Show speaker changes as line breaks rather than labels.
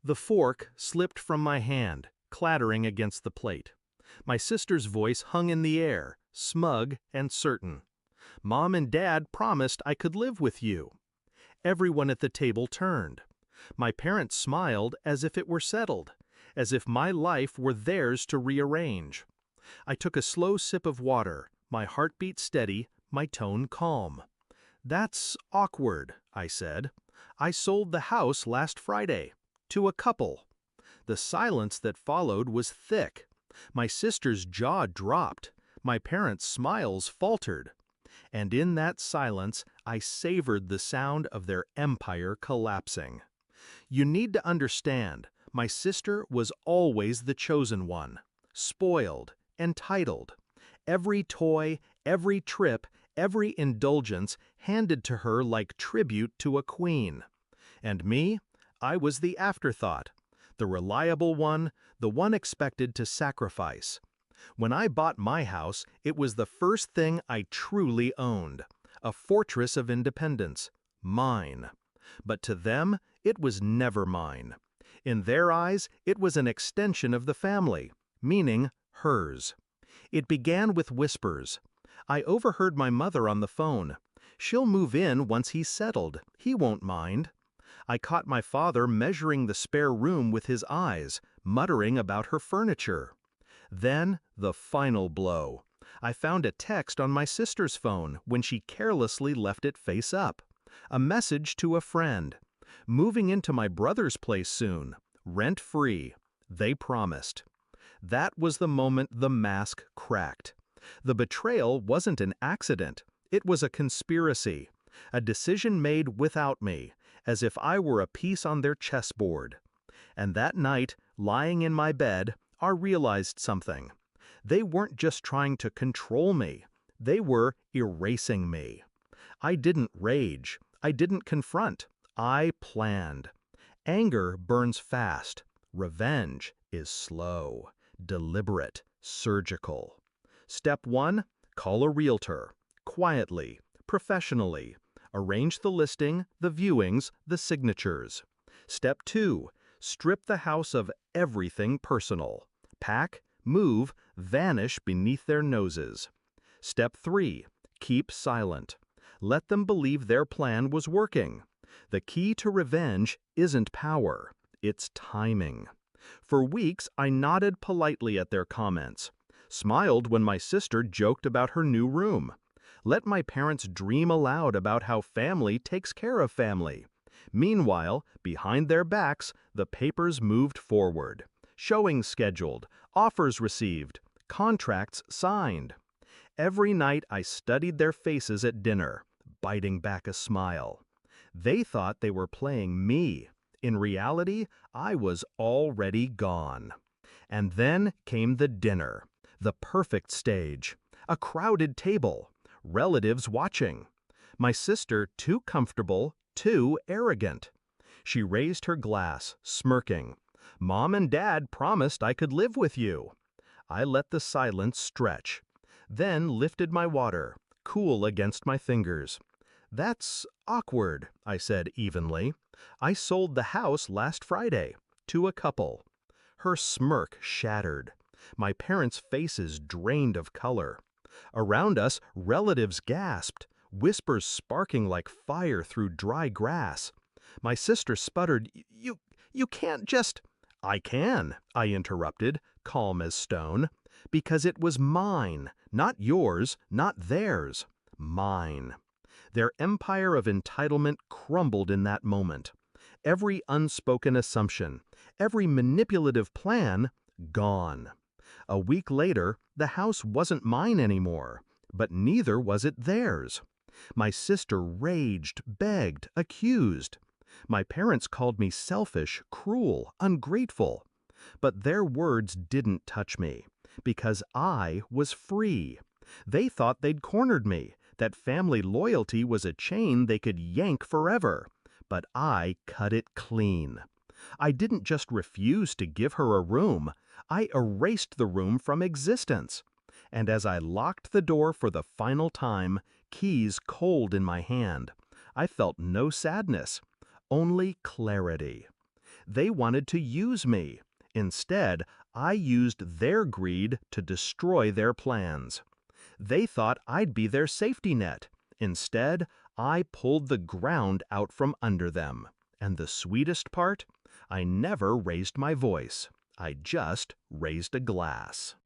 The fork slipped from my hand, clattering against the plate. My sister's voice hung in the air, smug and certain. Mom and Dad promised I could live with you. Everyone at the table turned. My parents smiled as if it were settled, as if my life were theirs to rearrange. I took a slow sip of water, my heartbeat steady, my tone calm. "That's awkward," I said. "I sold the house last Friday. To a couple." The silence that followed was thick. My sister's jaw dropped. My parents' smiles faltered. And in that silence, I savored the sound of their empire collapsing. You need to understand, my sister was always the chosen one. Spoiled, entitled. Every toy, every trip, every indulgence handed to her like tribute to a queen. And me? I was the afterthought. The reliable one, the one expected to sacrifice. When I bought my house, it was the first thing I truly owned. A fortress of independence. Mine. But to them, it was never mine. In their eyes, it was an extension of the family, meaning hers. It began with whispers. I overheard my mother on the phone. "She'll move in once he's settled. He won't mind." I caught my father measuring the spare room with his eyes, muttering about her furniture. Then, the final blow. I found a text on my sister's phone when she carelessly left it face up. A message to a friend. "Moving into my brother's place soon. Rent-free. They promised." That was the moment the mask cracked. The betrayal wasn't an accident. It was a conspiracy. A decision made without me, as if I were a piece on their chessboard. And that night, lying in my bed, I realized something. They weren't just trying to control me. They were erasing me. I didn't rage. I didn't confront. I planned. Anger burns fast. Revenge is slow, deliberate, surgical. Step 1, call a realtor. Quietly, professionally. Arrange the listing, the viewings, the signatures. Step 2, strip the house of everything personal. Pack, move, vanish beneath their noses. Step 3, keep silent. Let them believe their plan was working. The key to revenge isn't power, it's timing. For weeks, I nodded politely at their comments, smiled when my sister joked about her new room. Let my parents dream aloud about how family takes care of family. Meanwhile, behind their backs, the papers moved forward. Showings scheduled, offers received, contracts signed. Every night I studied their faces at dinner, biting back a smile. They thought they were playing me. In reality, I was already gone. And then came the dinner, the perfect stage, a crowded table, relatives watching. My sister too comfortable, too arrogant. She raised her glass, smirking. "Mom and Dad promised I could live with you." I let the silence stretch, then lifted my water, cool against my fingers. "That's awkward," I said evenly. "I sold the house last Friday, to a couple." Her smirk shattered. My parents' faces drained of color. Around us, relatives gasped, whispers sparking like fire through dry grass. My sister sputtered, You can't just—" "I can," I interrupted, calm as stone, "because it was mine, not yours, not theirs. Mine." Their empire of entitlement crumbled in that moment. Every unspoken assumption, every manipulative plan, gone. A week later, the house wasn't mine anymore, but neither was it theirs. My sister raged, begged, accused. My parents called me selfish, cruel, ungrateful. But their words didn't touch me, because I was free. They thought they'd cornered me, that family loyalty was a chain they could yank forever. But I cut it clean. I didn't just refuse to give her a room, I erased the room from existence. And as I locked the door for the final time, keys cold in my hand, I felt no sadness, only clarity. They wanted to use me. Instead, I used their greed to destroy their plans. They thought I'd be their safety net. Instead, I pulled the ground out from under them. And the sweetest part? I never raised my voice. I just raised a glass.